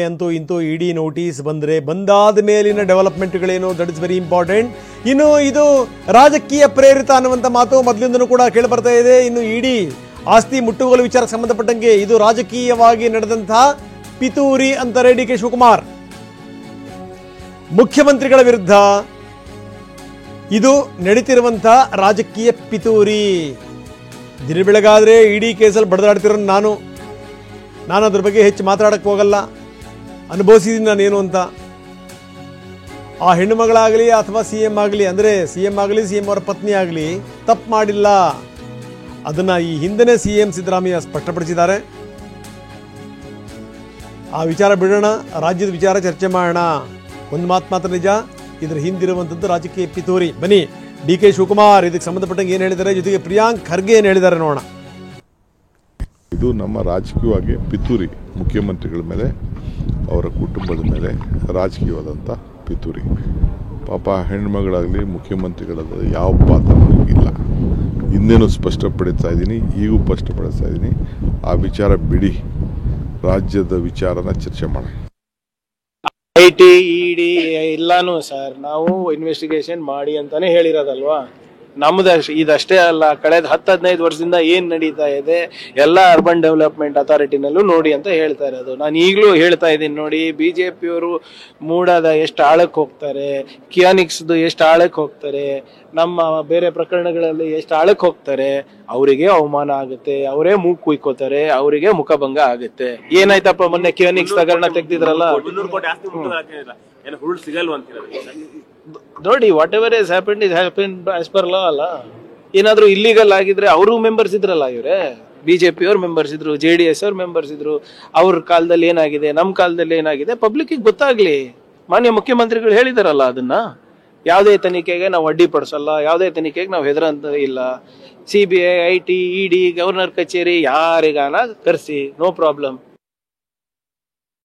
ಅಂತೂ ಇಂತೂ ಇಡಿ ನೋಟಿಸ್ ಬಂದರೆ ಬಂದಾದ ಮೇಲಿನ ಡೆವಲಪ್ಮೆಂಟ್ಗಳೇನು, ದಟ್ ಇಸ್ ವೆರಿ ಇಂಪಾರ್ಟೆಂಟ್. ಇನ್ನು ಇದು ರಾಜಕೀಯ ಪ್ರೇರಿತ ಅನ್ನುವಂಥ ಮಾತು ಮೊದಲಿಂದನೂ ಕೂಡ ಕೇಳಿ ಬರ್ತಾ ಇದೆ. ಇನ್ನು ಇಡಿ ಆಸ್ತಿ ಮುಟ್ಟುಗೋಲು ವಿಚಾರಕ್ಕೆ ಸಂಬಂಧಪಟ್ಟಂಗೆ ಇದು ರಾಜಕೀಯವಾಗಿ ನಡೆದಂತಹ ಪಿತೂರಿ ಅಂತಾರೆ ಡಿ ಕೆ ಶಿವಕುಮಾರ್. ಮುಖ್ಯಮಂತ್ರಿಗಳ ವಿರುದ್ಧ ಇದು ನಡೀತಿರುವಂತಹ ರಾಜಕೀಯ ಪಿತೂರಿ. ದಿನ ಬೆಳಗಾದ್ರೆ ಇಡಿ ಕೇಸಲ್ಲಿ ಬಡದಾಡ್ತಿರೋ ನಾನು ಅದ್ರ ಬಗ್ಗೆ ಹೆಚ್ಚು ಮಾತಾಡಕ್ಕೆ ಹೋಗಲ್ಲ, ಅನುಭವಿಸಿದ್ದೀನಿ ನಾನೇನು ಅಂತ. ಆ ಹೆಣ್ಣು ಮಗಳಾಗಲಿ ಅಥವಾ ಸಿ ಎಂ ಆಗಲಿ, ಅಂದರೆ ಸಿ ಎಂ ಆಗಲಿ ಸಿ ಎಂ ಅವರ ಪತ್ನಿ ಆಗಲಿ ತಪ್ಪು ಮಾಡಿಲ್ಲ. ಅದನ್ನು ಈ ಹಿಂದೆನೇ ಸಿ ಎಂ ಸಿದ್ದರಾಮಯ್ಯ ಸ್ಪಷ್ಟಪಡಿಸಿದ್ದಾರೆ. ಆ ವಿಚಾರ ಬಿಡೋಣ, ರಾಜ್ಯದ ವಿಚಾರ ಚರ್ಚೆ ಮಾಡೋಣ. ಒಂದು ಮಾತು ಮಾತ್ರ ನಿಜ, ಇದ್ರ ಹಿಂದಿರುವಂಥದ್ದು ರಾಜಕೀಯ ಪಿತೂರಿ. ಬನ್ನಿ, ಡಿ ಕೆ ಶಿವಕುಮಾರ್ ಇದಕ್ಕೆ ಸಂಬಂಧಪಟ್ಟಂಗೆ ಏನು ಹೇಳಿದ್ದಾರೆ, ಜೊತೆಗೆ ಪ್ರಿಯಾಂಕ್ ಖರ್ಗೆ ಏನು ಹೇಳಿದ್ದಾರೆ ನೋಡೋಣ. ಇದು ನಮ್ಮ ರಾಜಕೀಯವಾಗಿ ಪಿತೂರಿ, ಮುಖ್ಯಮಂತ್ರಿಗಳ ಮೇಲೆ ಅವರ ಕುಟುಂಬದ ಮೇಲೆ ರಾಜಕೀಯವಾದಂಥ ಪಿತೂರಿ. ಪಾಪ ಹೆಣ್ಮಗಳಾಗಲಿ ಮುಖ್ಯಮಂತ್ರಿಗಳಾಗಲಿ ಯಾವ ಪಾತ್ರ ಇಲ್ಲ. ಹಿಂದೇನು ಸ್ಪಷ್ಟಪಡಿಸ್ತಾ ಇದ್ದೀನಿ, ಈಗೂ ಸ್ಪಷ್ಟಪಡಿಸ್ತಾ ಇದ್ದೀನಿ. ಆ ವಿಚಾರ ಬಿಡಿ, ರಾಜ್ಯದ ವಿಚಾರನ ಚರ್ಚೆ ಮಾಡೋಣ. ಐಟಿ ಇಡಿ ಎಲ್ಲಾನು ಸರ್ ನಾವು ಇನ್ವೆಸ್ಟಿಗೇಷನ್ ಮಾಡಿ ಅಂತಾನೆ ಹೇಳಿರೋದಲ್ವಾ. ನಮ್ದು ಇದಷ್ಟೇ ಅಲ್ಲ, ಕಳೆದ 10-15 ವರ್ಷದಿಂದ ಏನ್ ನಡೀತಾ ಇದೆ ಎಲ್ಲ ಅರ್ಬನ್ ಡೆವಲಪ್ಮೆಂಟ್ ಅಥಾರಿಟಿನಲ್ಲೂ ನೋಡಿ ಅಂತ ಹೇಳ್ತಾ ಇರೋದು. ನಾನು ಈಗಲೂ ಹೇಳ್ತಾ ಇದ್ದೀನಿ ನೋಡಿ, ಬಿಜೆಪಿಯವರು ಮೂಡಾದ ಎಷ್ಟು ಆಳಕ್ಕೆ ಹೋಗ್ತಾರೆ, ಕಿಯಾನಿಕ್ಸ್ದು ಎಷ್ಟು ಆಳಕ್ಕೆ ಹೋಗ್ತಾರೆ, ನಮ್ಮ ಬೇರೆ ಪ್ರಕರಣಗಳಲ್ಲಿ ಎಷ್ಟು ಆಳಕ್ಕೆ ಹೋಗ್ತಾರೆ, ಅವರಿಗೆ ಅವಮಾನ ಆಗುತ್ತೆ, ಅವರೇ ಮೂಗು ಕುಯ್ಕೋತಾರೆ, ಅವರಿಗೆ ಮುಖಭಂಗ ಆಗುತ್ತೆ. ಏನಾಯ್ತಪ್ಪ ಮೊನ್ನೆ ಕಿಯಾನಿಕ್ಸ್ ಹಗರಣ ತೆಗ್ದಿದ್ರಲ್ಲ ನೋಡಿ, what ever is happened is happened as per law ಅಲ್ಲ. ಏನಾದ್ರೂ ಇಲ್ಲಿಗಲ್ ಆಗಿದ್ರೆ ಅವರು ಮೆಂಬರ್ಸ್ ಇದ್ರಲ್ಲ, ಇವರೇ ಬಿಜೆಪಿ ಅವ್ರ ಮೆಂಬರ್ಸ್ ಇದ್ರು, JDS ಅವ್ರ ಮೆಂಬರ್ಸ್ ಇದ್ರು. ಅವ್ರ ಕಾಲದಲ್ಲಿ ಏನಾಗಿದೆ, ನಮ್ಮ ಕಾಲದಲ್ಲಿ ಏನಾಗಿದೆ ಪಬ್ಲಿಕ್ ಗೊತ್ತಾಗ್ಲಿ. ಮಾನ್ಯ ಮುಖ್ಯಮಂತ್ರಿಗಳು ಹೇಳಿದಾರಲ್ಲ, ಅದನ್ನ ಯಾವುದೇ ತನಿಖೆಗೆ ನಾವು ಅಡ್ಡಿಪಡಿಸಲ್ಲ, ಯಾವುದೇ ತನಿಖೆಗೆ ನಾವು ಹೆದರಂತ ಇಲ್ಲ. CBI, IT, ED, ಗವರ್ನರ್ ಕಚೇರಿ ಯಾರಿಗಾನ ಕರೆಸಿ, ನೋ ಪ್ರಾಬ್ಲಮ್.